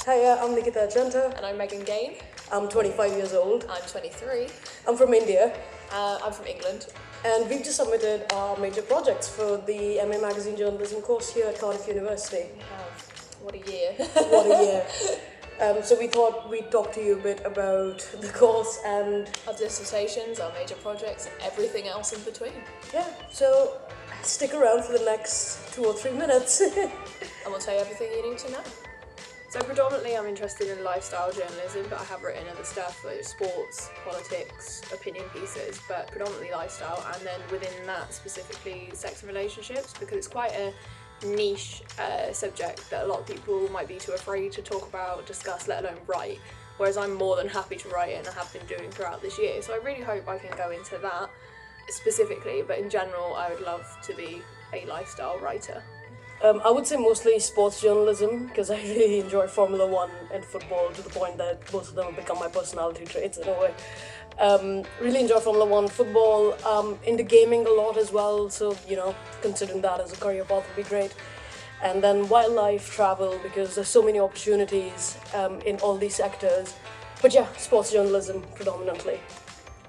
Hiya, I'm Nikita Achanta. And I'm Megan Gaen. I'm 25 years old. I'm 23. I'm from India. I'm from England. And we've just submitted our major projects for the MA Magazine Journalism course here at Cardiff University. We have. What a year. What a year. So we thought we'd talk to you a bit about the course and Our dissertations, our major projects, and everything else in between. yeah, so stick around for the next 2 or 3 minutes. And we'll tell you everything you need to know. So predominantly I'm interested in lifestyle journalism, but I have written other stuff like sports, politics, opinion pieces, but predominantly lifestyle, and then within that specifically sex and relationships, because it's quite a niche subject that a lot of people might be too afraid to talk about, discuss, let alone write, whereas I'm more than happy to write it and I have been doing throughout this year. So I really hope I can go into that specifically, but in general I would love to be a lifestyle writer. I would say mostly sports journalism, because I really enjoy Formula 1 and football to the point that both of them have become my personality traits in a way. Really enjoy Formula 1, football, into gaming a lot as well, so considering that as a career path would be great. And then wildlife, travel, because there's so many opportunities in all these sectors. But yeah, sports journalism predominantly.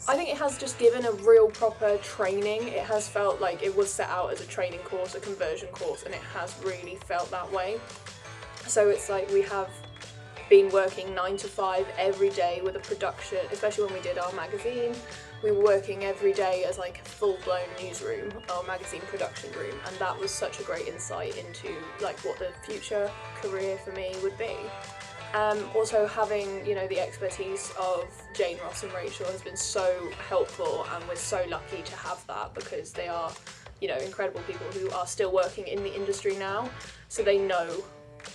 I think it has just given a real proper training. It has felt like it was set out as a training course, a conversion course, and it has really felt that way. So it's like we have been working 9 to 5 every day with a production, especially when we did our magazine. We were working every day as like a full-blown newsroom or magazine production room, and that was such a great insight into like what the future career for me would be. Also having, the expertise of Jane, Ross and Rachel has been so helpful, and we're so lucky to have that because they are, incredible people who are still working in the industry now, so they know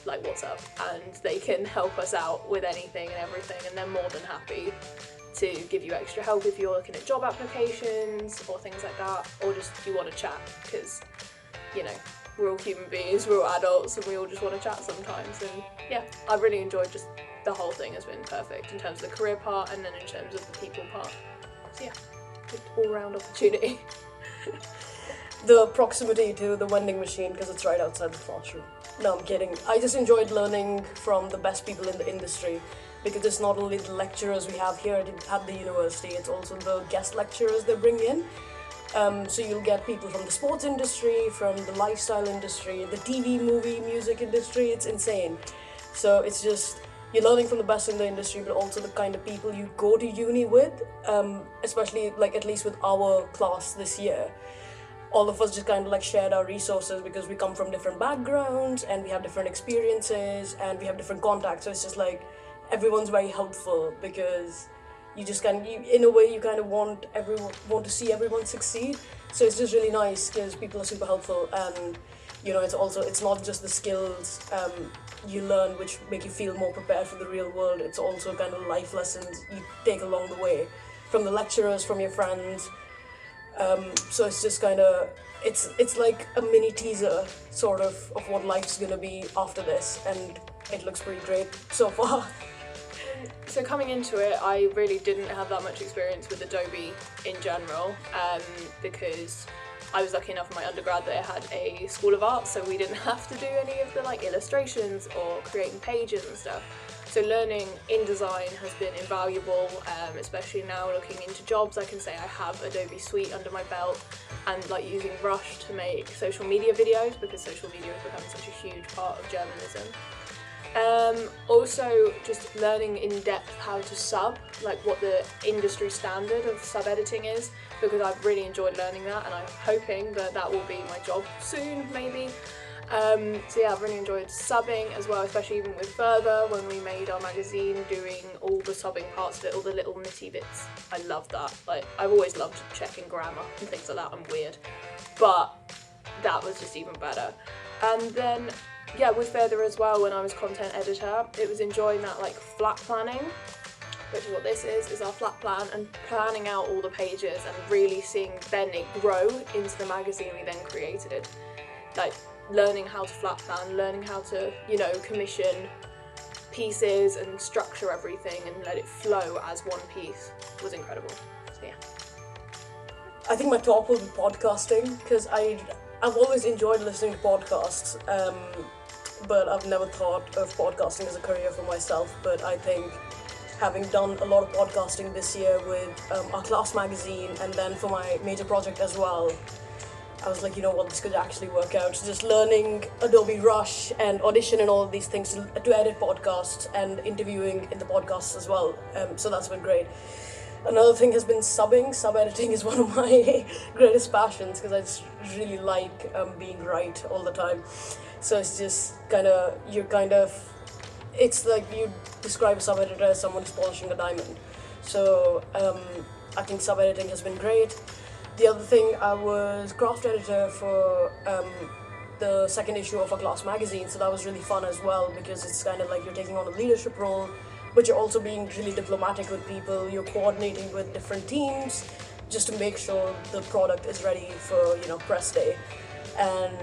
like what's up and they can help us out with anything and everything, and they're more than happy to give you extra help if you're looking at job applications or things like that, or just you want to chat because, we're all human beings, we're all adults, and we all just want to chat sometimes. And yeah, I've really enjoyed just the whole thing has been perfect in terms of the career part and then in terms of the people part. So yeah, good all-round opportunity. The proximity to the vending machine, because it's right outside the classroom. No, I'm kidding. I just enjoyed learning from the best people in the industry, because it's not only the lecturers we have here at the university, it's also the guest lecturers they bring in. So you'll get people from the sports industry, from the lifestyle industry, the TV, movie, music industry. It's insane. So it's just, you're learning from the best in the industry, but also the kind of people you go to uni with, especially like at least with our class this year. All of us just kind of like shared our resources because we come from different backgrounds and we have different experiences and we have different contacts. So it's just like everyone's very helpful because you just in a way you kind of want to see everyone succeed. So it's just really nice because people are super helpful, and it's not just the skills you learn which make you feel more prepared for the real world. It's also kind of life lessons you take along the way from the lecturers, from your friends. So it's just kind of it's like a mini teaser sort of what life's gonna be after this, and it looks pretty great so far. So coming into it, I really didn't have that much experience with Adobe in general, because I was lucky enough in my undergrad that I had a School of Art, so we didn't have to do any of the illustrations or creating pages and stuff. So learning InDesign has been invaluable, especially now looking into jobs. I can say I have Adobe Suite under my belt, and using Rush to make social media videos, because social media has become such a huge part of journalism. Also just learning in depth how to sub, what the industry standard of sub-editing is, because I've really enjoyed learning that, and I'm hoping that that will be my job soon, maybe. So yeah, I've really enjoyed subbing as well, especially even with Further, when we made our magazine, doing all the subbing parts of it, all the little nitty bits. I love that. I've always loved checking grammar and things like that. I'm weird, but that was just even better. And then yeah, with Further as well, when I was content editor, it was enjoying that flat planning, which is what this is our flat plan, and planning out all the pages and really seeing then it grow into the magazine we then created. Learning how to flat plan, learning how to, commission pieces and structure everything and let it flow as one piece was incredible. So yeah. I think my top will be podcasting, because I've always enjoyed listening to podcasts. but I've never thought of podcasting as a career for myself. But I think having done a lot of podcasting this year with our class magazine and then for my major project as well, I was like, you know what, this could actually work out. So just learning Adobe Rush and Audition and all of these things to edit podcasts and interviewing in the podcasts as well. So that's been great. Another thing has been subbing. Sub-editing is one of my greatest passions because I just really like being right all the time. So it's just it's like you describe a sub-editor as someone who's polishing a diamond. So I think sub-editing has been great. The other thing, I was craft editor for the second issue of a class magazine, so that was really fun as well because it's kind of like you're taking on a leadership role, but you're also being really diplomatic with people, you're coordinating with different teams just to make sure the product is ready for, you know, press day. And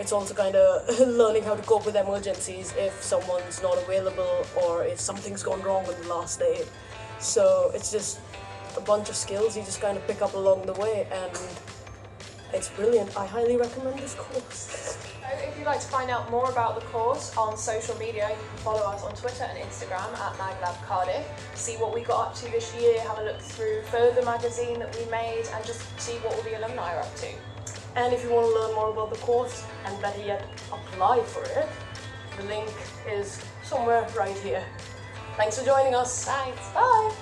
it's also kind of learning how to cope with emergencies if someone's not available or if something's gone wrong on the last day. So it's just a bunch of skills you just kind of pick up along the way, and it's brilliant. I highly recommend this course. If you'd like to find out more about the course on social media, you can follow us on Twitter and Instagram at MagLabCardiff. See what we got up to this year, have a look through further magazine that we made, and just see what all the alumni are up to. And if you want to learn more about the course, and better yet, apply for it, the link is somewhere right here. Thanks for joining us. Thanks, bye!